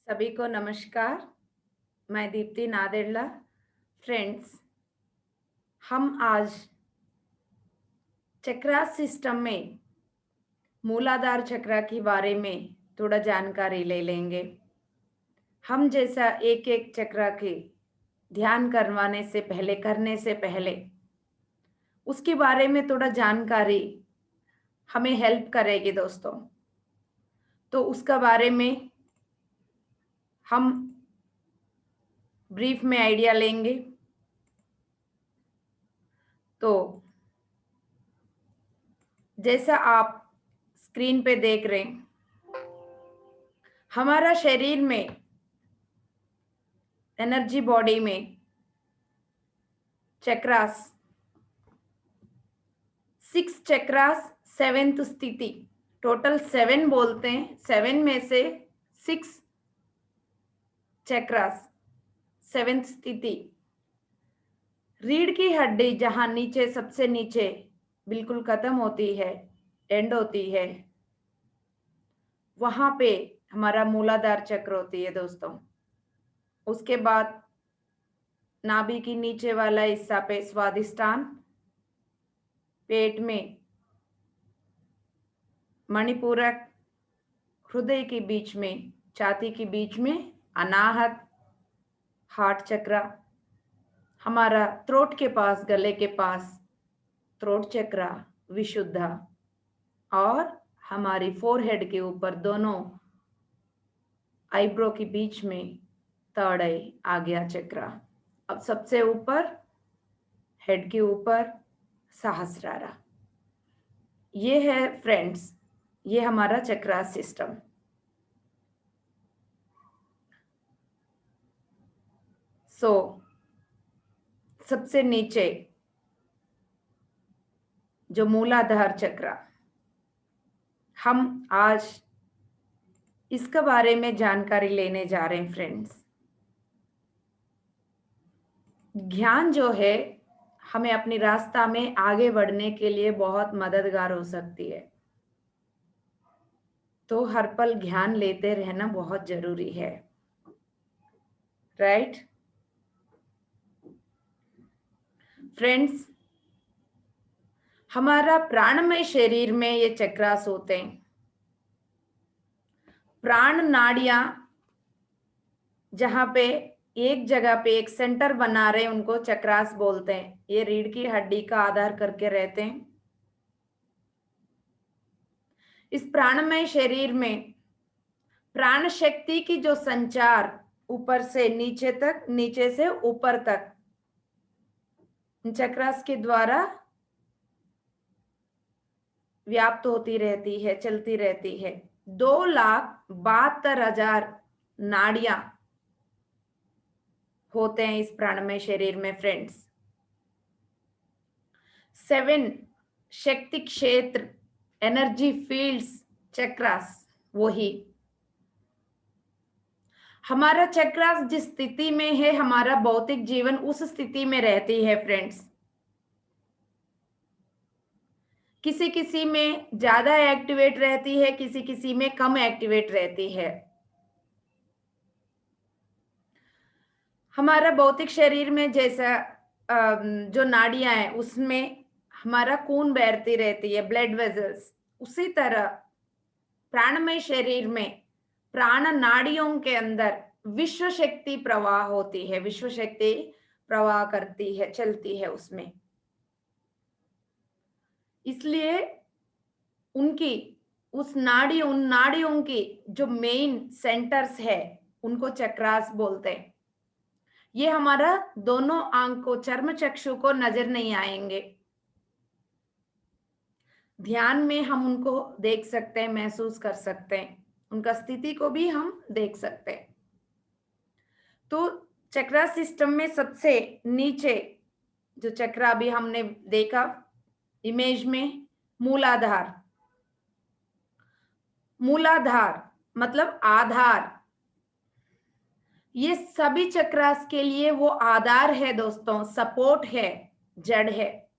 सभी को नमस्कार। मैं दीप्ति नादेड़ला। फ्रेंड्स, हम आज चक्रा सिस्टम में मूलाधार चक्र के बारे में थोड़ा जानकारी ले लेंगे। हम जैसा एक-एक चक्र के ध्यान करने से पहले उसके बारे में थोड़ा जानकारी हमें हेल्प करेगी दोस्तों। तो उसका बारे में हम ब्रीफ में आइडिया लेंगे। तो जैसा आप स्क्रीन पे देख रहे हैं, हमारा शरीर में एनर्जी बॉडी में चक्रास 6 चक्रास 7th स्थिति, टोटल 7 बोलते हैं। 7 में से 6 चक्रास 7th स्थिति, रीढ़ की हड्डी जहां नीचे सबसे नीचे बिल्कुल खत्म होती है, एंड होती है, वहां पे हमारा मूलाधार चक्र होती है दोस्तों। उसके बाद नाभि की नीचे वाला हिस्सा पे स्वादिष्टान, पेट में मणिपूरक, हृदय के बीच में, छाती के बीच में अनाहत, हार्ट चक्र, हमारा थ्रोट के पास, गले के पास थ्रोट चक्र, विशुद्धा, और हमारी फोरहेड के ऊपर दोनों आईब्रो के बीच में थर्ड आई आज्ञा चक्र। अब सबसे ऊपर हेड के ऊपर सहस्रारा। ये है फ्रेंड्स, ये हमारा चक्रा सिस्टम। सबसे नीचे जो मूलाधार चक्र, हम आज इसके बारे में जानकारी लेने जा रहे हैं फ्रेंड्स। ज्ञान जो है हमें अपनी रास्ता में आगे बढ़ने के लिए बहुत मददगार हो सकती है। तो हर पल ज्ञान लेते रहना बहुत जरूरी है, राइट फ्रेंड्स। हमारा प्राणमय शरीर में ये चक्रास होते हैं। प्राण नाड़ियां जहां पे एक जगह पे एक सेंटर बना रहे हैं, उनको चक्रास बोलते हैं। ये रीढ़ की हड्डी का आधार करके रहते हैं। इस प्राणमय शरीर में प्राण शक्ति की जो संचार ऊपर से नीचे तक, नीचे से ऊपर तक चक्रास के द्वारा व्याप्त होती रहती है, चलती रहती है। 2,72,000 नाड़ियां होते हैं इस प्राणमय शरीर में फ्रेंड्स। 7 शक्ति क्षेत्र, एनर्जी फील्ड्स, चक्रास, वही हमारा चक्रास जिस स्थिति में है, हमारा भौतिक जीवन उस स्थिति में रहती है फ्रेंड्स। किसी किसी में ज्यादा एक्टिवेट रहती है, किसी किसी में कम एक्टिवेट रहती है। हमारा भौतिक शरीर में जैसा जो नाड़ियां हैं उसमें हमारा खून बहती रहती है, ब्लड वेजल्स। उसी तरह प्राणमय शरीर में प्राण नाड़ियों के अंदर विश्व शक्ति प्रवाह होती है, विश्व शक्ति प्रवाह करती है, चलती है उसमें। इसलिए उनकी उन नाड़ियों की जो मेन सेंटर्स है उनको चक्रास बोलते हैं। ये हमारा दोनों आंखों, चर्म चक्षु को नजर नहीं आएंगे। ध्यान में हम उनको देख सकते हैं, महसूस कर सकते हैं, उनका स्थिति को भी हम देख सकते हैं। तो चक्रा सिस्टम में सबसे नीचे जो चक्र अभी हमने देखा इमेज में, मूलाधार। मूलाधार मतलब आधार। ये सभी चक्रास के लिए वो आधार है दोस्तों, सपोर्ट है, जड़ है।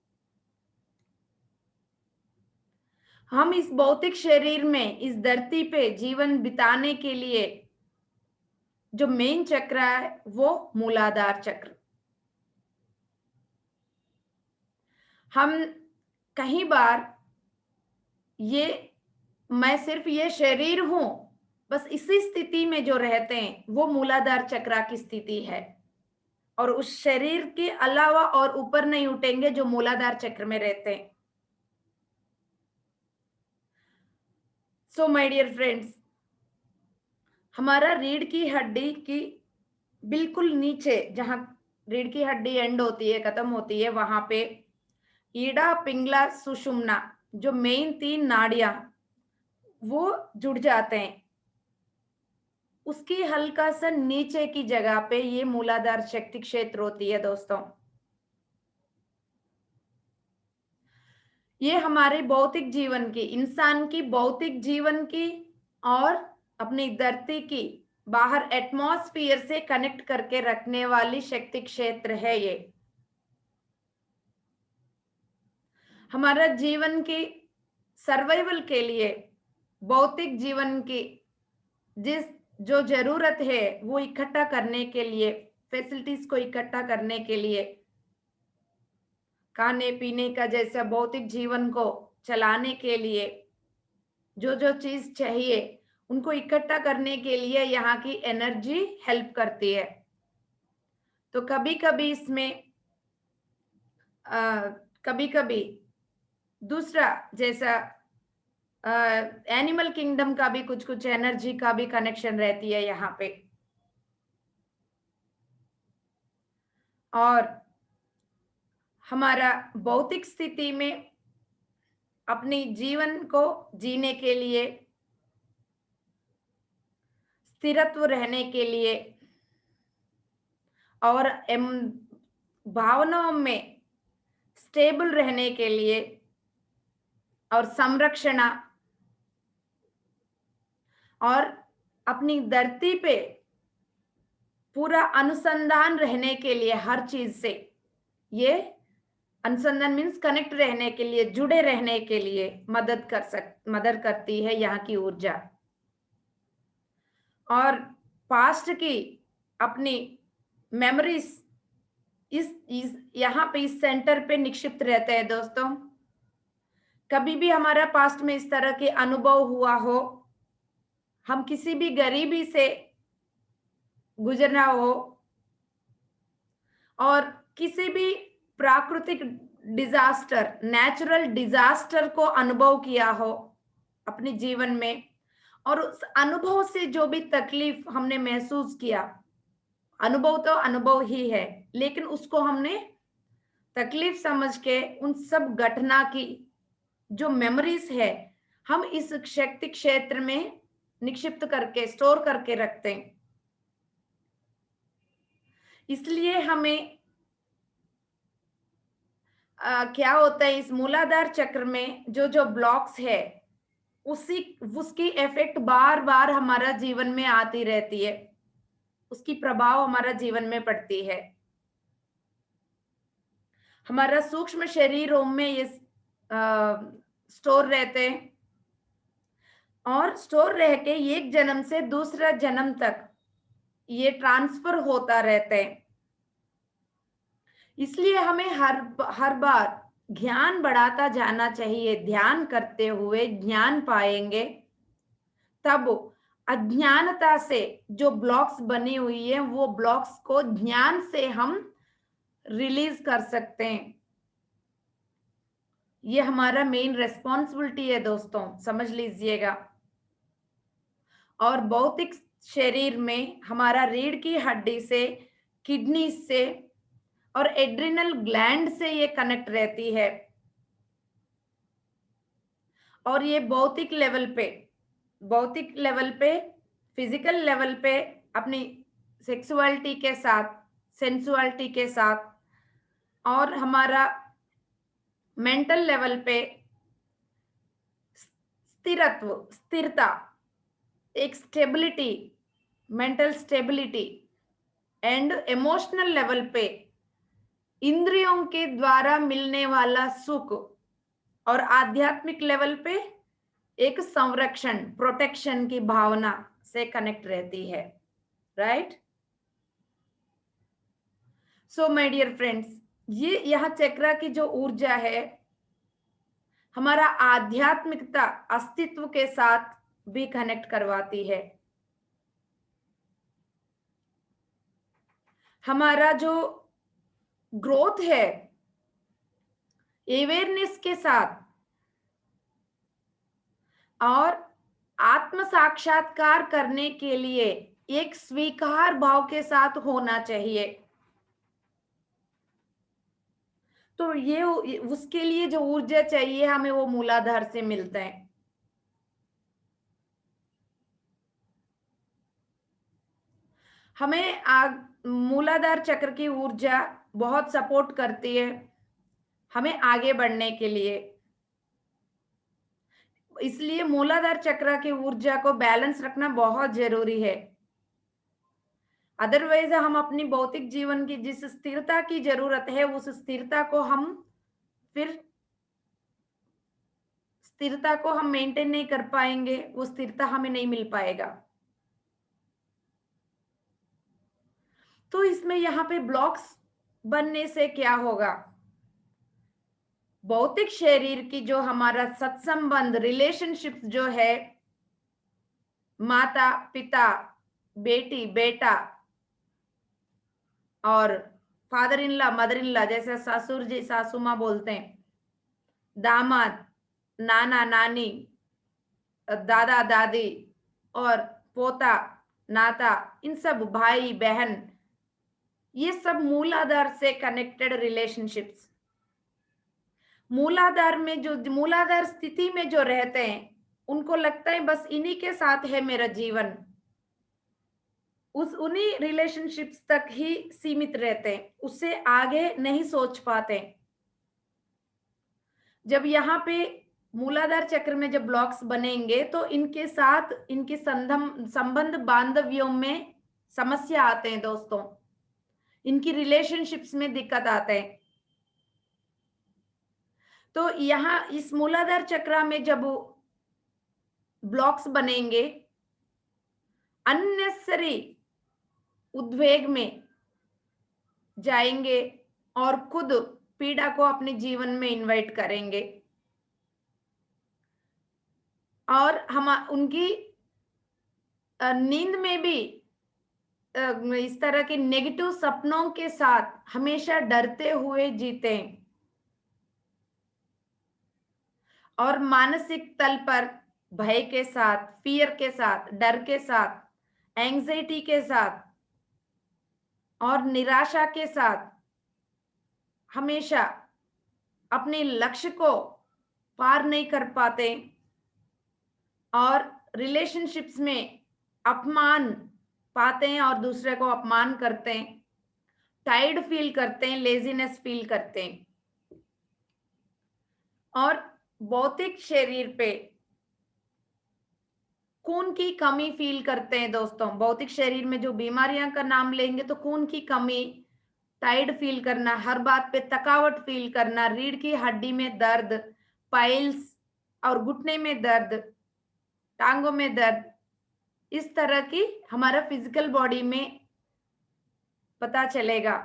हम इस भौतिक शरीर में, इस धरती पे जीवन बिताने के लिए जो मेन चक्र है वो मूलाधार चक्र। हम कई बार ये मैं सिर्फ ये शरीर हूं, बस इसी स्थिति में जो रहते हैं वो मूलाधार चक्र की स्थिति है, और उस शरीर के अलावा और ऊपर नहीं उठेंगे जो मूलाधार चक्र में रहते हैं। सो माय डियर फ्रेंड्स, हमारा रीढ़ की हड्डी की बिल्कुल नीचे, जहां रीढ़ की हड्डी एंड होती है, खत्म होती है, वहां पे ईड़ा, पिंगला, सुषुम्ना, जो मेन 3 नाड़ियां वो जुड़ जाते हैं। उसकी हल्का सा नीचे की जगह पे ये मूलाधार शक्ति क्षेत्र होती है दोस्तों। ये हमारे भौतिक जीवन की, इंसान की भौतिक जीवन की और अपनी धरती की बाहर एटमॉस्फेयर से कनेक्ट करके रखने वाली शक्ति क्षेत्र है ये। हमारा जीवन की सर्वाइवल के लिए, भौतिक जीवन की जिस जो जरूरत है वो इकट्ठा करने के लिए, फैसिलिटीज को इकट्ठा करने के लिए, खाने पीने का जैसा भौतिक जीवन को चलाने के लिए जो जो चीज चाहिए उनको इकट्ठा करने के लिए यहाँ की एनर्जी हेल्प करती है। तो कभी कभी इसमें कभी कभी दूसरा जैसा एनिमल किंगडम का भी कुछ कुछ एनर्जी का भी कनेक्शन रहती है यहाँ पे। और हमारा भौतिक स्थिति में अपनी जीवन को जीने के लिए, स्थिरत्व रहने के लिए और भावनाओं में स्टेबल रहने के लिए और संरक्षण और अपनी धरती पे पूरा अनुसंधान रहने के लिए, हर चीज से ये अनुसंधान मीन्स कनेक्ट रहने के लिए, जुड़े रहने के लिए मदद करती है यहाँ की ऊर्जा। और पास्ट की अपनी मेमोरीज इस यहाँ पे इस सेंटर पे निक्षिप्त रहते हैं दोस्तों। कभी भी हमारा पास्ट में इस तरह के अनुभव हुआ हो, हम किसी भी गरीबी से गुजरना हो और किसी भी प्राकृतिक डिजास्टर, नेचुरल डिजास्टर को अनुभव किया हो अपने जीवन में, और उस अनुभव से जो भी तकलीफ हमने महसूस किया, अनुभव तो अनुभव ही है, लेकिन उसको हमने तकलीफ समझ के उन सब घटना की जो मेमोरीज है हम इस शक्ति क्षेत्र में निक्षिप्त करके, स्टोर करके रखते हैं। इसलिए हमें क्या होता है, इस मूलाधार चक्र में जो जो ब्लॉक्स है उसकी इफेक्ट बार बार हमारा जीवन में आती रहती है, उसकी प्रभाव हमारा जीवन में पड़ती है। हमारा सूक्ष्म शरीरों में ये स्टोर रहते हैं और स्टोर रह के एक जन्म से दूसरा जन्म तक ये ट्रांसफर होता रहता है। इसलिए हमें हर बार ज्ञान बढ़ाता जाना चाहिए। ध्यान करते हुए ज्ञान पाएंगे, तब अज्ञानता से जो ब्लॉक्स बनी हुई है वो ब्लॉक्स को ज्ञान से हम रिलीज कर सकते हैं। ये हमारा मेन रेस्पॉन्सिबिलिटी है दोस्तों, समझ लीजिएगा। और भौतिक शरीर में हमारा रीढ़ की हड्डी से, किडनी से और एड्रिनल ग्लैंड से ये कनेक्ट रहती है। और ये भौतिक लेवल पे, फिजिकल लेवल पे अपनी सेक्सुअलिटी के साथ, सेंसुअलिटी के साथ, और हमारा मेंटल लेवल पे स्थिरता, एक stability, mental stability, and emotional level पे इंद्रियों के द्वारा मिलने वाला सुख, और आध्यात्मिक लेवल पे एक संरक्षण, प्रोटेक्शन की भावना से कनेक्ट रहती है। Right. So my dear friends, ये यहाँ चक्रा की जो ऊर्जा है हमारा आध्यात्मिकता अस्तित्व के साथ भी कनेक्ट करवाती है। हमारा जो ग्रोथ है अवेयरनेस के साथ और आत्म साक्षात्कार करने के लिए एक स्वीकार भाव के साथ होना चाहिए। तो ये उसके लिए जो ऊर्जा चाहिए हमें वो मूलाधार से मिलता है। हमें मूलाधार चक्र की ऊर्जा बहुत सपोर्ट करती है हमें आगे बढ़ने के लिए। इसलिए मूलाधार चक्र की ऊर्जा को बैलेंस रखना बहुत जरूरी है। अदरवाइज हम अपनी भौतिक जीवन की जिस स्थिरता की जरूरत है उस स्थिरता को हम मेंटेन नहीं कर पाएंगे, वो स्थिरता हमें नहीं मिल पाएगा। तो इसमें यहाँ पे ब्लॉक्स बनने से क्या होगा? भौतिक शरीर की जो हमारा सत्संबंध रिलेशनशिप जो है माता पिता बेटी बेटा और father in law mother in law, जैसे ससुर जी सासू माँ बोलते हैं, दामाद नाना नानी दादा दादी और पोता नाता, इन सब भाई बहन, ये सब मूलाधार से कनेक्टेड रिलेशनशिप्स। मूलाधार स्थिति में जो रहते हैं उनको लगता है बस इन्हीं के साथ है मेरा जीवन, उन्हीं रिलेशनशिप्स तक ही सीमित रहते हैं, उससे आगे नहीं सोच पाते। जब यहाँ पे मूलाधार चक्र में जब ब्लॉक्स बनेंगे तो इनके साथ इनके संबंध बांधव्यों में समस्या आते हैं दोस्तों, इनकी रिलेशनशिप्स में दिक्कत आते हैं। तो यहाँ इस मूलाधार चक्र में जब ब्लॉक्स बनेंगे अननेसेसरी उद्वेग में जाएंगे और खुद पीड़ा को अपने जीवन में इन्वाइट करेंगे और हम उनकी नींद में भी इस तरह के नेगेटिव सपनों के साथ हमेशा डरते हुए जीते हैं और मानसिक तल पर भय के साथ, फियर के साथ, डर के साथ, एंजाइटी के साथ और निराशा के साथ हमेशा अपने लक्ष्य को पार नहीं कर पाते और रिलेशनशिप्स में अपमान पाते हैं और दूसरे को अपमान करते हैं, टायर्ड फील करते हैं, लेजीनेस फील करते हैं और भौतिक शरीर पे खून की कमी फील करते हैं दोस्तों। भौतिक शरीर में जो बीमारियां का नाम लेंगे तो खून की कमी, टायर्ड फील करना, हर बात पे थकावट फील करना, रीढ़ की हड्डी में दर्द, पाइल्स और घुटने में दर्द, टांगों में दर्द, इस तरह की हमारा फिजिकल बॉडी में पता चलेगा।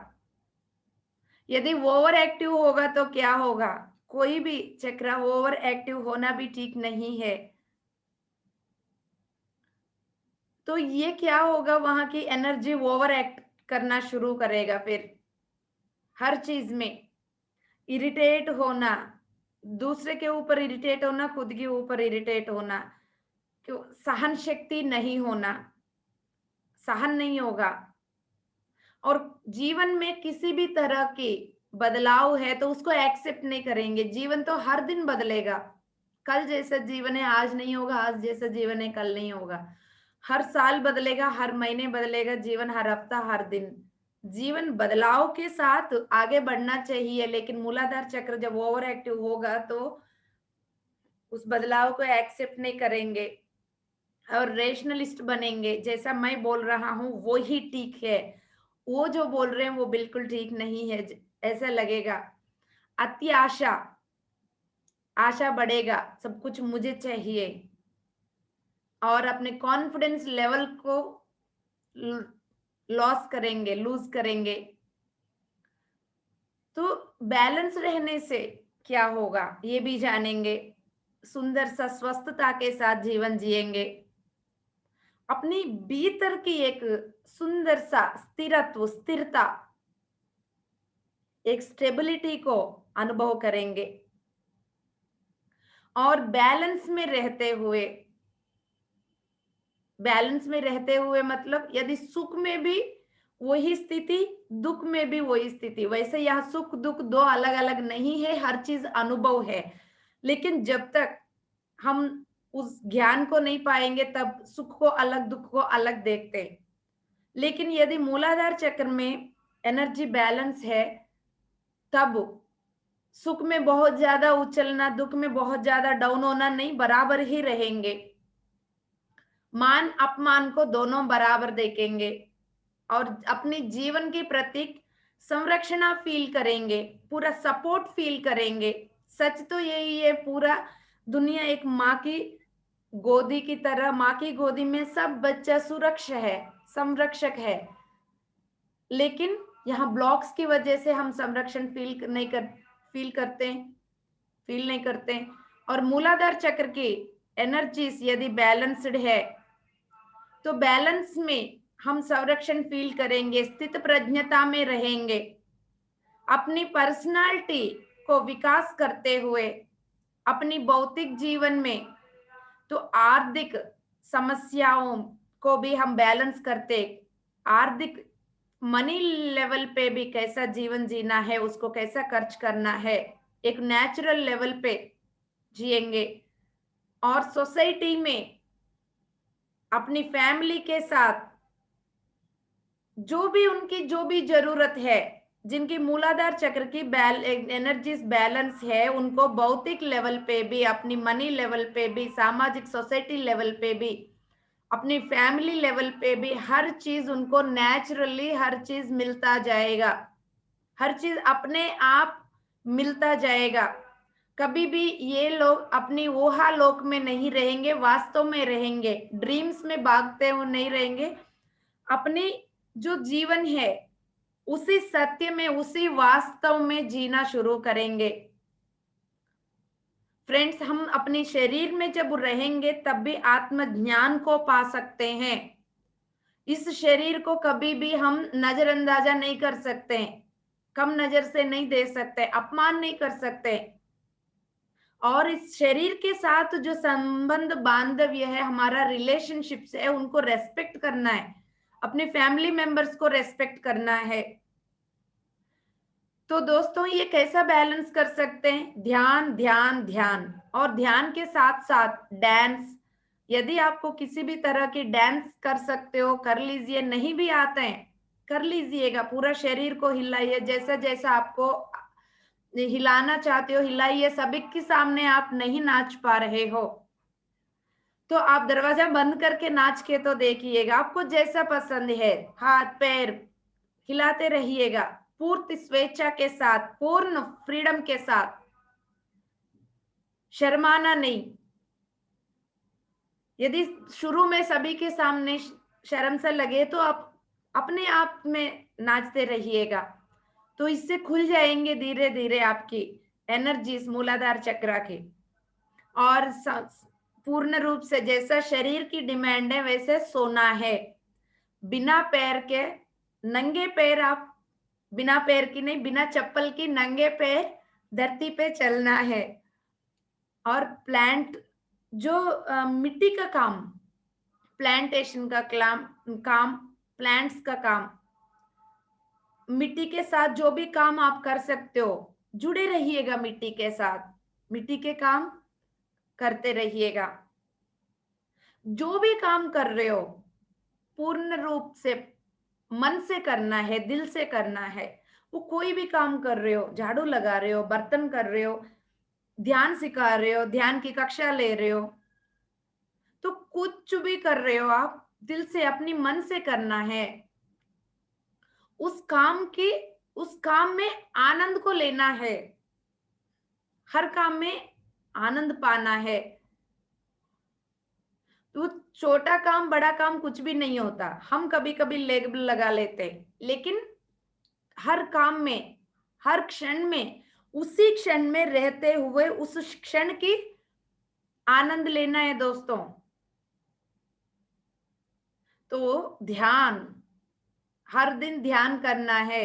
यदि ओवर एक्टिव होगा तो क्या होगा? कोई भी चक्र ओवर एक्टिव होना भी ठीक नहीं है। तो ये क्या होगा, वहां की एनर्जी ओवर एक्ट करना शुरू करेगा, फिर हर चीज में इरिटेट होना, दूसरे के ऊपर इरिटेट होना, खुद के ऊपर इरिटेट होना, क्यों सहन शक्ति नहीं होना, सहन नहीं होगा और जीवन में किसी भी तरह की बदलाव है तो उसको एक्सेप्ट नहीं करेंगे। जीवन तो हर दिन बदलेगा, कल जैसा जीवन है आज नहीं होगा, आज जैसा जीवन है कल नहीं होगा, हर साल बदलेगा, हर महीने बदलेगा जीवन, हर हफ्ता हर दिन। जीवन बदलाव के साथ आगे बढ़ना चाहिए, लेकिन मूलाधार चक्र जब ओवर एक्टिव होगा तो उस बदलाव को एक्सेप्ट नहीं करेंगे और रेशनलिस्ट बनेंगे। जैसा मैं बोल रहा हूं वो ही ठीक है, वो जो बोल रहे हैं वो बिल्कुल ठीक नहीं है, ऐसा लगेगा। अति आशा, आशा बढ़ेगा, सब कुछ मुझे चाहिए और अपने कॉन्फिडेंस लेवल को लॉस करेंगे, लूज करेंगे। तो बैलेंस रहने से क्या होगा ये भी जानेंगे। सुंदर सा स्वस्थता के साथ जीवन जिएंगे। अपनी भीतर की एक सुंदर सा स्थिरत्व, स्थिरता, एक स्टेबिलिटी को अनुभव करेंगे। और बैलेंस में रहते हुए मतलब यदि सुख में भी वही स्थिति, दुख में भी वही स्थिति। वैसे यहाँ सुख दुख दो अलग अलग नहीं है, हर चीज अनुभव है। लेकिन जब तक हम उस ज्ञान को नहीं पाएंगे तब सुख को अलग, दुख को अलग देखते हैं। लेकिन यदि मूलाधार चक्र में एनर्जी बैलेंस है, तब सुख में बहुत ज्यादा उछलना, दुख में बहुत ज्यादा डाउन होना नहीं, बराबर ही रहेंगे। मान अपमान को दोनों बराबर देखेंगे और अपने जीवन के प्रति संरक्षणा फील करेंगे, पूरा सपोर्ट फील करेंगे। सच तो यही है, पूरा दुनिया एक माँ की गोदी की तरह, माँ की गोदी में सब बच्चा सुरक्षा है, संरक्षक है। लेकिन यहाँ ब्लॉक्स की वजह से हम संरक्षण फील नहीं करते। और मूलाधार चक्र की एनर्जीज यदि बैलेंस्ड है तो बैलेंस में हम संरक्षण फील करेंगे, स्थित प्रज्ञता में रहेंगे। अपनी पर्सनालिटी को विकास करते हुए अपनी भौतिक जीवन में तो आर्थिक समस्याओं को भी हम बैलेंस करते, आर्थिक मनी लेवल पे भी कैसा जीवन जीना है, उसको कैसा खर्च करना है, एक नेचुरल लेवल पे जिएंगे। और सोसाइटी में अपनी फैमिली के साथ जो भी जरूरत है, जिनकी मूलाधार चक्र की एनर्जीज बैलेंस है, उनको भौतिक लेवल पे भी, अपनी मनी लेवल पे भी, सामाजिक सोसाइटी लेवल पे भी, अपनी फैमिली लेवल पे भी हर चीज उनको नेचुरली हर चीज मिलता जाएगा। हर चीज अपने आप मिलता जाएगा। कभी भी ये लोग अपनी ऊहा लोक में नहीं रहेंगे, वास्तव में रहेंगे। ड्रीम्स में भागते हुए नहीं रहेंगे। अपनी जो जीवन है उसी सत्य में, उसी वास्तव में जीना शुरू करेंगे। फ्रेंड्स, हम अपने शरीर में जब रहेंगे तब भी आत्मज्ञान को पा सकते हैं। इस शरीर को कभी भी हम नजरअंदाजा नहीं कर सकते, कम नजर से नहीं देख सकते, अपमान नहीं कर सकते। और इस शरीर के साथ जो संबंध बांधव्य है, हमारा रिलेशनशिप है, उनको रेस्पेक्ट करना है, अपने फैमिली मेंबर्स को रेस्पेक्ट करना है। तो दोस्तों, ये कैसा बैलेंस कर सकते हैं? ध्यान ध्यान ध्यान, और ध्यान के साथ साथ डांस। यदि आपको किसी भी तरह की डांस कर सकते हो कर लीजिए, नहीं भी आते हैं कर लीजिएगा, पूरा शरीर को हिलाइए, जैसा जैसा आपको हिलाना चाहते हो हिलाइए। सभी के सामने आप नहीं नाच पा रहे हो तो आप दरवाजा बंद करके नाच के तो देखिएगा, आपको जैसा पसंद है हाथ पैर हिलाते रहिएगा, पूर्ण स्वेच्छा के साथ, पूर्ण फ्रीडम के साथ, शर्माना नहीं। यदि शुरू में सभी के सामने शर्म सा लगे तो आप अपने आप में नाचते रहिएगा, तो इससे खुल जाएंगे धीरे धीरे आपकी एनर्जीज मूलाधार चक्र के। और पूर्ण रूप से जैसा शरीर की डिमांड है वैसे सोना है, बिना पैर के, नंगे पैर, आप बिना पैर की नहीं, बिना चप्पल की नंगे पैर धरती पे चलना है। और प्लांट जो मिट्टी का काम, प्लांटेशन का काम, प्लांट्स का काम, मिट्टी के साथ जो भी काम आप कर सकते हो जुड़े रहिएगा, मिट्टी के साथ मिट्टी के काम करते रहिएगा। जो भी काम कर रहे हो पूर्ण रूप से मन से करना है, दिल से करना है। वो कोई भी काम कर रहे हो, झाड़ू लगा रहे हो, बर्तन कर रहे हो, ध्यान सिखा रहे हो, ध्यान की कक्षा ले रहे हो, तो कुछ भी कर रहे हो आप दिल से, अपनी मन से करना है। उस काम की, उस काम में आनंद को लेना है, हर काम में आनंद पाना है। तो छोटा काम बड़ा काम कुछ भी नहीं होता, हम कभी कभी लेबल लगा लेते हैं, लेकिन हर काम में, हर क्षण में, उसी क्षण में रहते हुए उस क्षण की आनंद लेना है दोस्तों। तो ध्यान, हर दिन ध्यान करना है।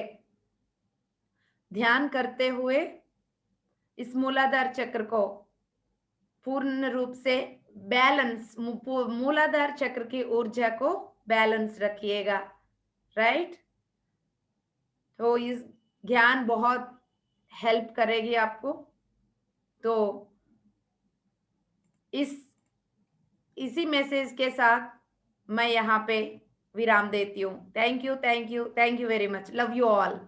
ध्यान करते हुए इस मूलाधार चक्र को पूर्ण रूप से बैलेंस, मूलाधार चक्र की ऊर्जा को बैलेंस रखिएगा, राइट। तो इस ज्ञान बहुत हेल्प करेगी आपको। तो इसी मैसेज के साथ मैं यहाँ पे विराम देती हूँ। Thank you, thank you, thank you very much. Love you all.